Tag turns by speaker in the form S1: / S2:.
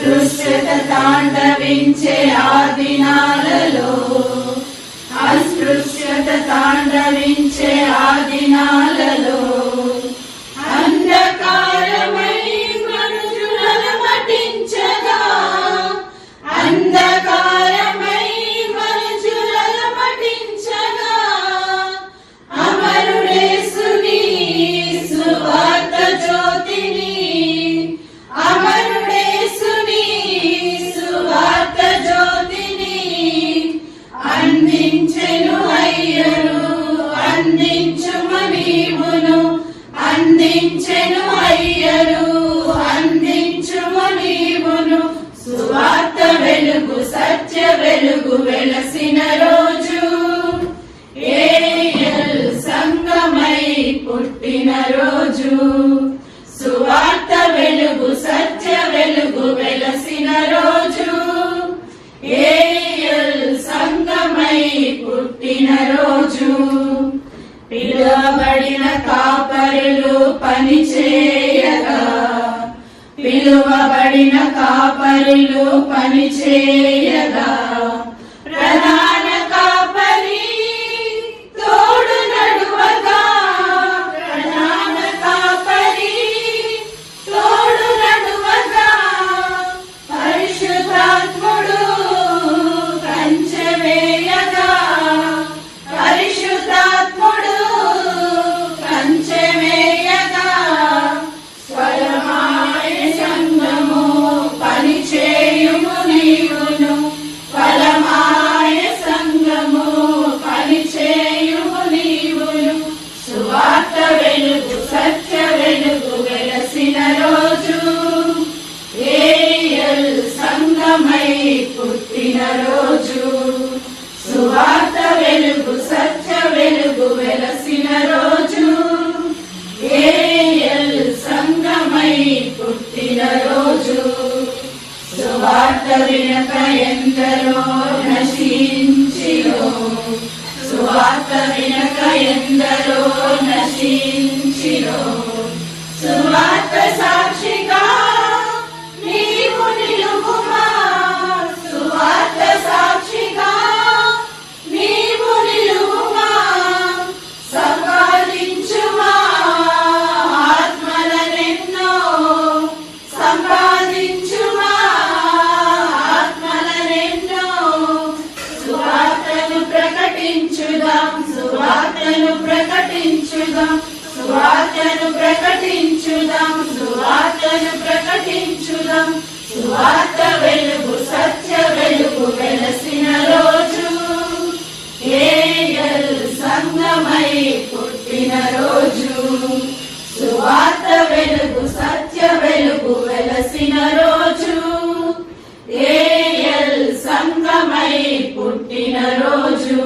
S1: అస్పృశ్యత తాండవించే ఆ దినాలలో, అస్పృశ్యత తాండవించే ఆ దినాలలో అంధకారమై మనుషులను మటించగా, అంధకారమై మనుషులను మటించగా అమరుడేసుని సువార్త జ్యోతిని, అమరుడేసుని సువార్త జ్యోతిని అందించెను అయ్యను, అందించుము నీవును, అందించెను అయ్యను, అందించుము నీవును. సువార్త వెలుగు సత్య వెలుగు వెలసిన రోజు, ఏఎల్ సంగమై పుట్టిన రోజు. సువార్త వెలుగు సత్య వెలుగు వెలసిన రోజు, ఏఎల్ సంగమై పుట్టిన రోజు. పిలువబడిన కాపరులు పనిచేయగా, పిలువబడిన కాపరులు పనిచేయగా ప్రధాన కాపరి తోడు నడువగా, ప్రధాన కాపరి తోడు నడువగా పరిశుద్ధాత్ముడు కంచె వేయగా, పరిశుద్ధాత్ముడు కంచె వేయగా ఫలమాయ సంగము పనిచేయుము నీవును, ఫలమాయ సంగము పనిచేయుము నీవును. సువార్త వెలుగు సత్య వెలుగు వెలసిన రోజు, ఏఎల్ సంగమై పుట్టిన రోజు. సువార్త వెలుగు సత్య వెలుగు వెలసిన రోజు, ఏఎల్ సంగమై పుట్టిన రోజు. సువార్త వినక ఎందరో నశించిరో, సువార్త వినక ఎందరో నశించిరో. సువార్త సాక్షిగా నీవు నిలువుమా, సువార్త సాక్షిగా నీవు నిలువుమా. సంపాదించుమా ఆత్మలనెన్నో, సంపాదించుమా ఆత్మలనెన్నో. సువార్తను ప్రకటించుదాం, సువార్తను ప్రకటించుదాం, సువార్తను ప్రకటించుదాం, సువార్తను ప్రకటించుదాం. సువార్త వెలుగు సత్య వెలుగు వెలసిన రోజు, ఏఎల్ సంగమై పుట్టిన రోజు. సువార్త వెలుగు సత్య వెలుగు వెలసిన రోజు, ఏఎల్ సంగమై పుట్టిన రోజు.